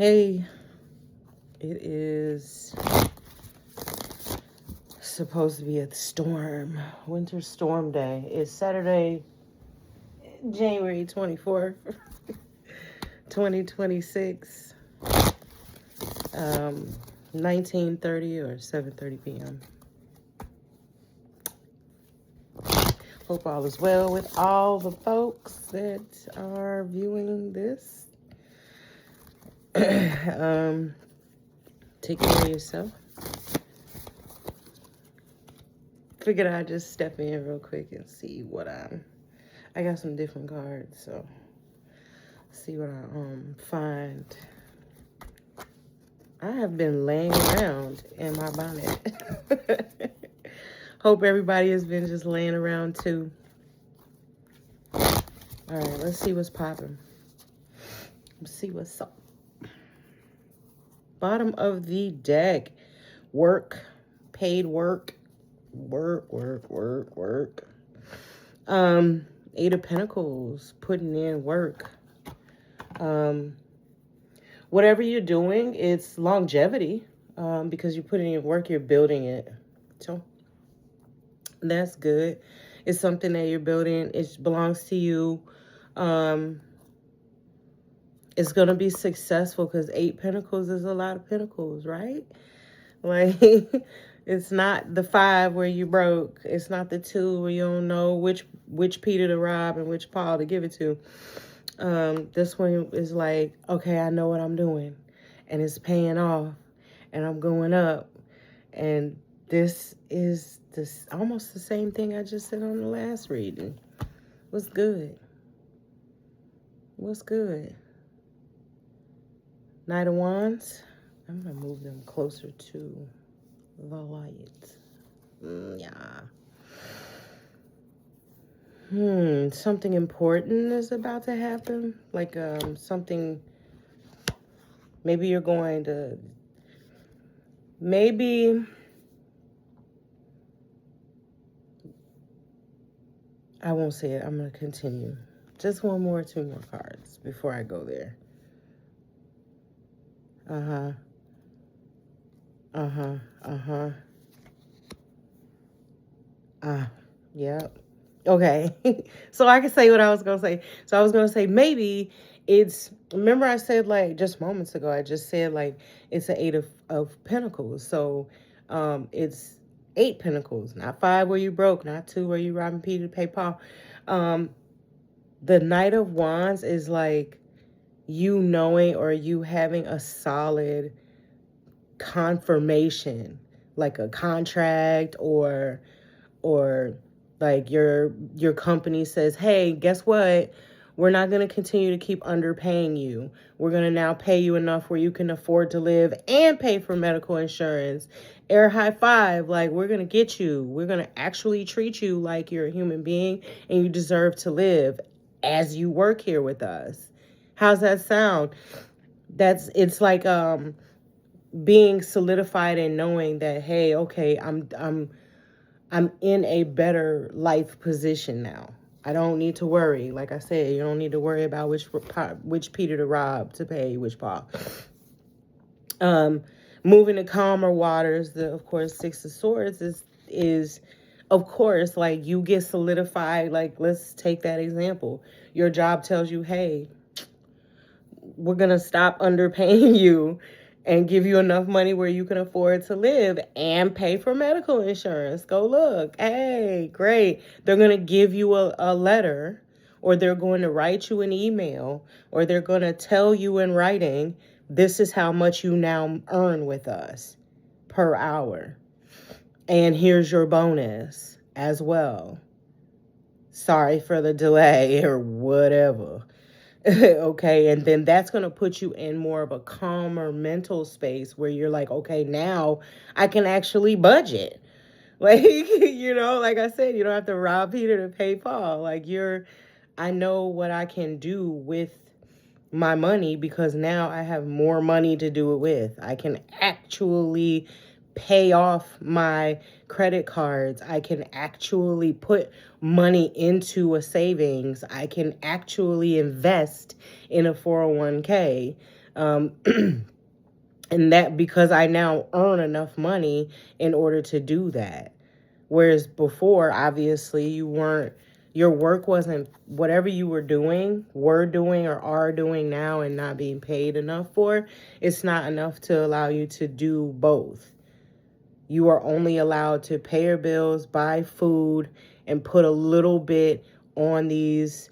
Hey, it is supposed to be a winter storm day. It's Saturday, January 24th, 2026, 19:30 or 7:30 p.m. Hope all is well with all the folks that are viewing this. Take care of yourself. Figured I'd just step in real quick and see what I got some different cards, so see what I find. I have been laying around in my bonnet. Hope everybody has been just laying around too. All right, let's see what's popping. Let's see what's up. Bottom of the deck. Work. Paid work. Work. Eight of Pentacles. Putting in work. Whatever you're doing, it's longevity. Because you're putting in work, you're building it. So that's good. It's something that you're building. It belongs to you. It's going to be successful because 8 Pentacles is a lot of pentacles, right? Like, it's not the 5 where you broke. It's not the 2 where you don't know which Peter to rob and which Paul to give it to. This one is like, okay, I know what I'm doing. And it's paying off. And I'm going up. And this is almost the same thing I just said on the last reading. What's good? What's good? Knight of Wands. I'm going to move them closer to the light. Something important is about to happen. Like something, maybe you're going to, I won't say it. I'm going to continue. Just 2 more cards before I go there. Yep. Okay. So I can say what I was going to say. So I was going to say maybe remember I said like just moments ago, I just said like it's an 8 of Pentacles. So it's 8 Pentacles, not 5 where you broke, not 2 where you robbing Peter to pay Paul. The Knight of Wands is like you knowing or you having a solid confirmation, like a contract or like your company says, hey, guess what? We're not going to continue to keep underpaying you. We're going to now pay you enough where you can afford to live and pay for medical insurance. Air high five. Like, we're going to get you. We're going to actually treat you like you're a human being and you deserve to live as you work here with us. How's that sound? It's like being solidified and knowing that, hey, okay, I'm in a better life position now. I don't need to worry. Like I said, you don't need to worry about which Peter to rob to pay which Paul. Moving to calmer waters. Of course, 6 of Swords is of course, like you get solidified. Like, let's take that example. Your job tells you, hey, we're going to stop underpaying you and give you enough money where you can afford to live and pay for medical insurance. Go look. Hey, great. They're going to give you a letter, or they're going to write you an email, or they're going to tell you in writing, this is how much you now earn with us per hour. And here's your bonus as well. Sorry for the delay or whatever. Okay, and then that's going to put you in more of a calmer mental space where you're like, okay, now I can actually budget. Like, like I said, you don't have to rob Peter to pay Paul. Like, I know what I can do with my money because now I have more money to do it with. I can actually pay off my credit cards. I can actually put money into a savings. I can actually invest in a 401k. Um, and that because I now earn enough money in order to do that. Whereas before, obviously, your work wasn't whatever you were doing, or are doing now and not being paid enough for. It's not enough to allow you to do both. You are only allowed to pay your bills, buy food, and put a little bit on these,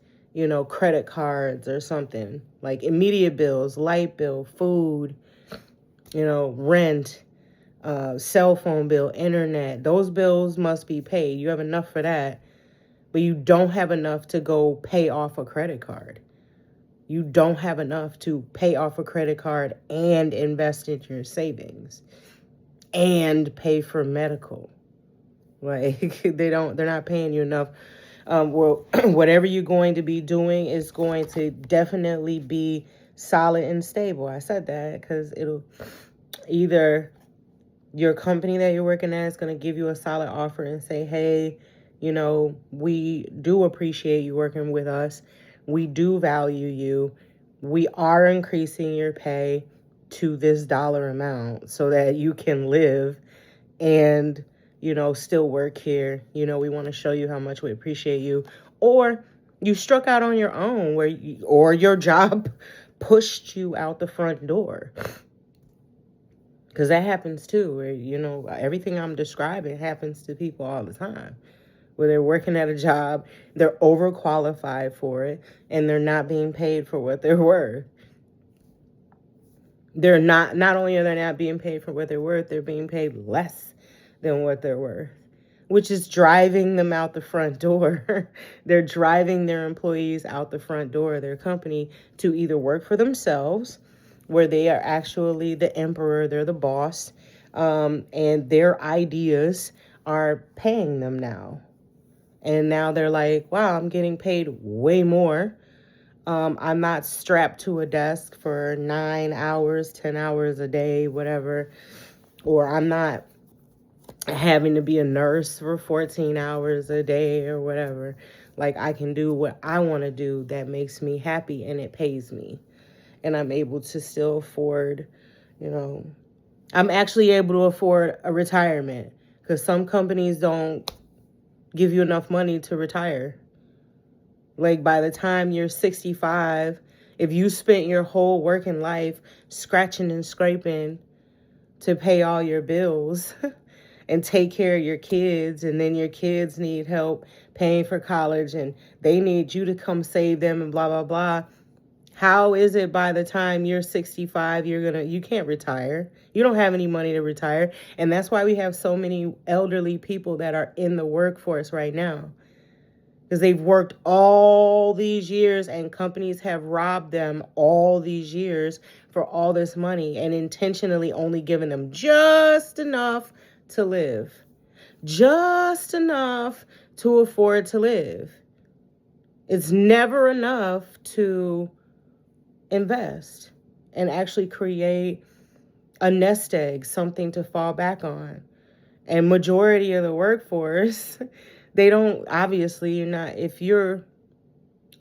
credit cards or something like immediate bills, light bill, food, rent, cell phone bill, internet. Those bills must be paid. You have enough for that, but you don't have enough to go pay off a credit card. You don't have enough to pay off a credit card and invest in your savings and pay for medical. Like they're not paying you enough. Well, whatever you're going to be doing is going to definitely be solid and stable. I said that because it'll either your company that you're working at is going to give you a solid offer and say, hey, we do appreciate you working with us. We do value you. We are increasing your pay to this dollar amount so that you can live and, still work here. We want to show you how much we appreciate you. Or you struck out on your own or your job pushed you out the front door. Because that happens too, where, everything I'm describing happens to people all the time. Where they're working at a job, they're overqualified for it, and they're not being paid for what they're worth. Not only are they not being paid for what they're worth, they're being paid less than what they're worth, which is driving them out the front door. They're driving their employees out the front door of their company to either work for themselves, where they are actually the emperor, they're the boss, and their ideas are paying them now. And now they're like, wow, I'm getting paid way more. I'm not strapped to a desk for 9 hours, 10 hours a day, whatever. Or I'm not having to be a nurse for 14 hours a day or whatever. Like, I can do what I want to do that makes me happy and it pays me. And I'm able to still afford, I'm actually able to afford a retirement because some companies don't give you enough money to retire. Like by the time you're 65, if you spent your whole working life scratching and scraping to pay all your bills and take care of your kids, and then your kids need help paying for college and they need you to come save them and blah, blah, blah. How is it by the time you're 65, you can't retire? You don't have any money to retire. And that's why we have so many elderly people that are in the workforce right now. Because they've worked all these years and companies have robbed them all these years for all this money and intentionally only given them just enough to live. Just enough to afford to live. It's never enough to invest and actually create a nest egg, something to fall back on. And majority of the workforce, they don't, obviously, you're not, if you're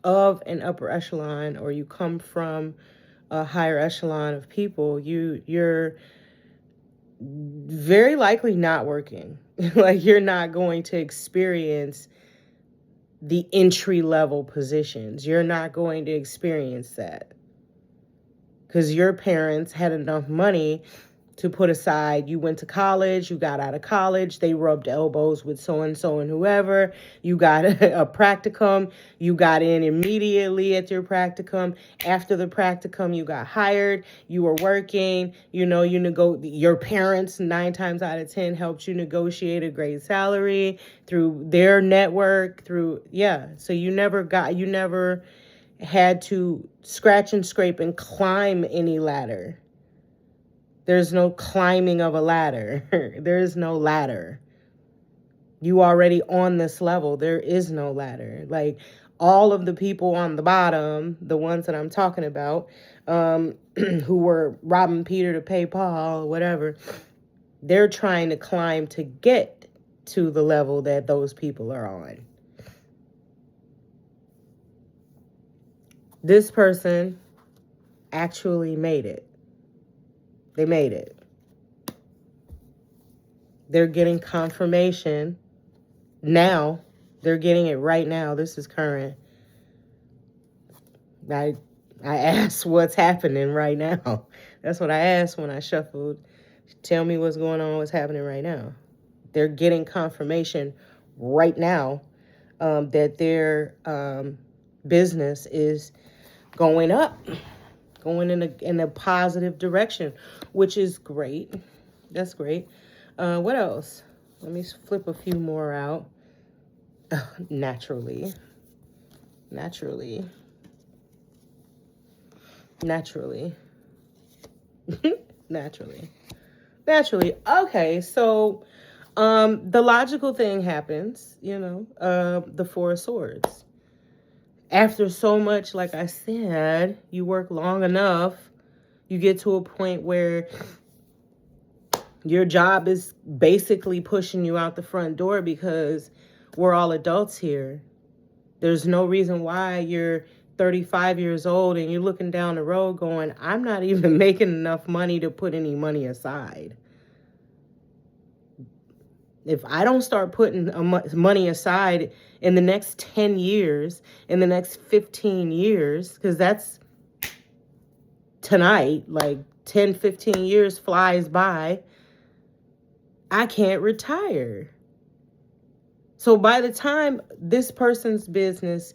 of an upper echelon or you come from a higher echelon of people, you're very likely not working. Like, you're not going to experience the entry level positions. You're not going to experience that because your parents had enough money to put aside. You went to college, you got out of college, they rubbed elbows with so-and-so and whoever, you got a practicum, you got in immediately at your practicum, after the practicum you got hired, you were working, your parents 9 times out of 10 helped you negotiate a great salary through their network, so you never had to scratch and scrape and climb any ladder. There's no climbing of a ladder. There is no ladder. You already on this level. There is no ladder. Like, all of the people on the bottom, the ones that I'm talking about, who were robbing Peter to pay Paul, or whatever, they're trying to climb to get to the level that those people are on. This person actually made it. They made it. They're getting confirmation now. They're getting it right now. This is current. I asked what's happening right now. That's what I asked when I shuffled. Tell me what's going on, what's happening right now. They're getting confirmation right now that their business is going up, going in a positive direction, which is great. That's great. What else? Let me flip a few more out. Naturally. Naturally. Okay, so the logical thing happens, the Four of Swords. After so much, like I said, you work long enough, you get to a point where your job is basically pushing you out the front door because we're all adults here. There's no reason why you're 35 years old and you're looking down the road going, I'm not even making enough money to put any money aside. If I don't start putting money aside in the next 10 years, in the next 15 years, because that's tonight, like 10, 15 years flies by, I can't retire. So by the time this person's business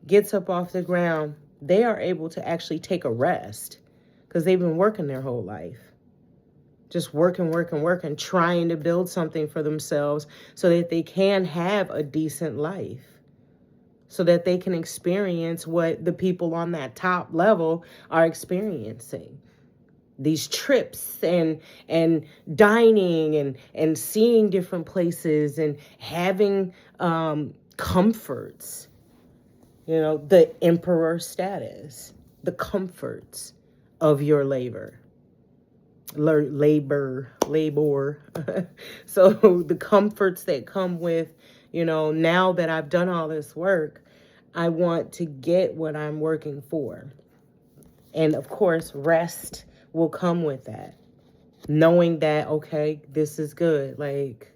gets up off the ground, they are able to actually take a rest because they've been working their whole life. Just working, trying to build something for themselves so that they can have a decent life, so that they can experience what the people on that top level are experiencing. These trips and dining and seeing different places and having comforts, the emperor status, the comforts of your labor. So the comforts that come with, now that I've done all this work, I want to get what I'm working for. And of course, rest will come with that. Knowing that, okay, this is good. Like,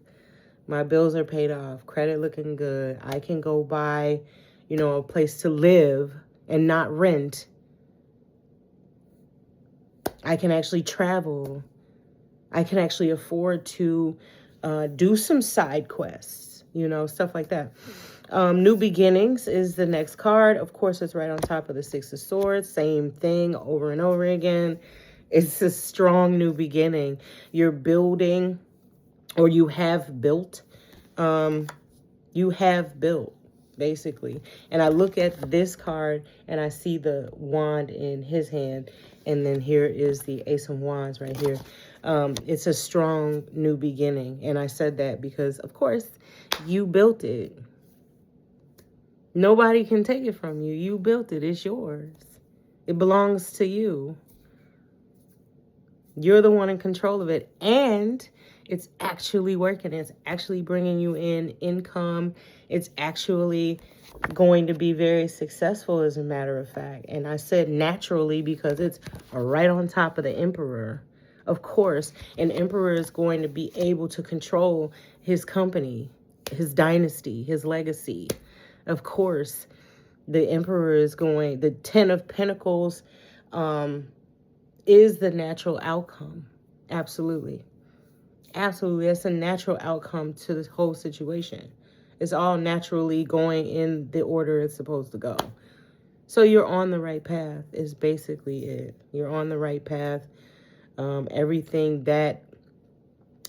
my bills are paid off, credit looking good. I can go buy, a place to live and not rent. I can actually travel. I can actually afford to do some side quests, stuff like that. New Beginnings is the next card. Of course, it's right on top of the Six of Swords. Same thing over and over again. It's a strong new beginning. You're building, or you have built. Basically. And I look at this card and I see the wand in his hand. And then here is the Ace of Wands right here. It's a strong new beginning. And I said that because, of course, you built it. Nobody can take it from you. You built it. It's yours. It belongs to you. You're the one in control of it. And it's actually working. It's actually bringing you in income. It's actually going to be very successful, as a matter of fact. And I said naturally because it's right on top of the Emperor. Of course, an Emperor is going to be able to control his company, his dynasty, his legacy. Of course, the Emperor is going, the Ten of Pentacles is the natural outcome. Absolutely. Absolutely. That's a natural outcome to this whole situation. It's all naturally going in the order it's supposed to go. So you're on the right path is basically it. You're on the right path. Everything that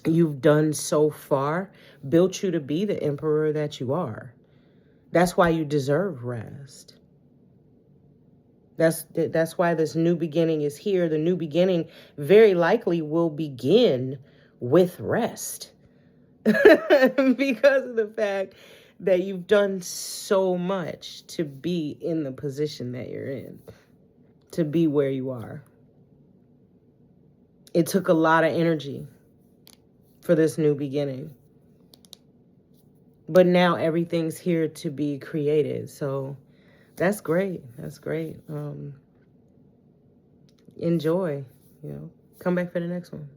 you've done so far built you to be the emperor that you are. That's why you deserve rest. That's why this new beginning is here. The new beginning very likely will begin with rest. Because of the fact that you've done so much to be in the position that you're in, to be where you are. It took a lot of energy for this new beginning. But now everything's here to be created. So that's great. That's great. enjoy, you know. Come back for the next one.